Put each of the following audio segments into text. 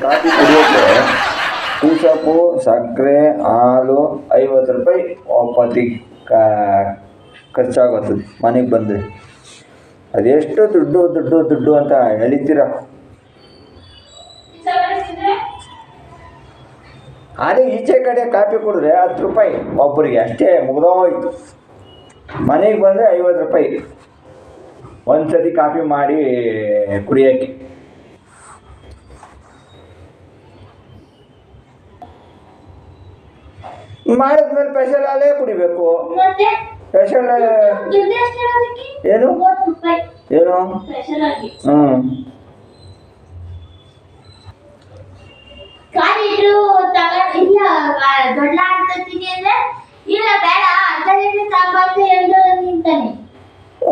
Coffee ಕುಡಿಯೋಕ್ಕೆ tea ಸೊಪ್ಪು ಸಕ್ಕರೆ ಹಾಲು 50 ರೂಪಾಯಿ ಒಪ್ಪತ್ತಿಗೆ ಖರ್ಚಾಗುತ್ತದೆ ಮನೆಗೆ ಬಂದರೆ. ಅದೆಷ್ಟು ದುಡ್ಡು ದುಡ್ಡು ದುಡ್ಡು ಅಂತ ಎಳಿತೀರ. ಅದೇ ಈಚೆ ಕಡೆ ಕಾಫಿ ಕುಡಿದ್ರೆ 10 ರೂಪಾಯಿ ಒಬ್ಬರಿಗೆ ಅಷ್ಟೇ, ಮುಗ್ದೋಯ್ತು. ಮನೆಗೆ ಬಂದರೆ 50 ರೂಪಾಯಿ ಒಂದು ಸತಿ ಕಾಫಿ ಮಾಡಿ ಕುಡಿಯೋಕ್ಕೆ. ಮಾಡಿದ್ಮೇಲೆ ಸ್ಪೆಷಲ್ ಹಾಲೇ ಕುಡಿಬೇಕು. ಸ್ಪೆಷಲ್ ಏನು ಏನು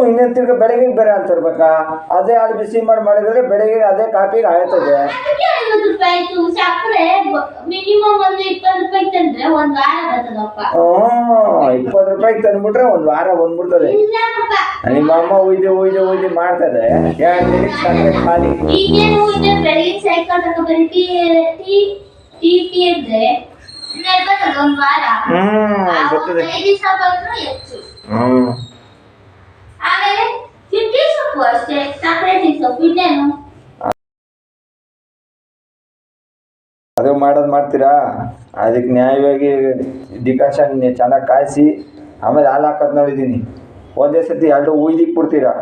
ಇನ್ನೇನು ತಿರ್ಗ ಬೆಳಗ್ಗೆ ಬೇರೆ ಹಾಲು ತರ್ಬೇಕಾ? ಅದೇ ಹಾಲು ಬಿಸಿ ಮಾಡಿದ್ರೆ ಬೆಳಗ್ಗೆ ಅದೇ ಕಾಫಿಗೆ ಆಯ್ತದೆ. 20 ರೂಪಾಯಿಗೆ ತಂದ್ಬಿಟ್ರೆ ಒಂದು ವಾರ ಬಂದ್ಬಿಡ್ತದೆ. ನಿಮ್ಮ ಅಮ್ಮ ಉಯ್ದು ಮಾಡ್ತದೆ. ಖಾಲಿ ಗೊತ್ತದೆ. ಅದು ಮಾಡೋದು ಮಾಡ್ತೀರಾ? ಅದಕ್ಕೆ ನ್ಯಾಯವಾಗಿ ಡಿಕಾಷನ್ ಚೆನ್ನಾಗಿ ಕಾಯಿಸಿ ಆಮೇಲೆ ಹಾಲು ಹಾಕೋದು ನೋಡಿದ್ದೀನಿ. ಒಂದೇ ಸತಿ 2 ಉಯ್ದಿಕ್ಕೆ ಬಿಡ್ತೀರಾ.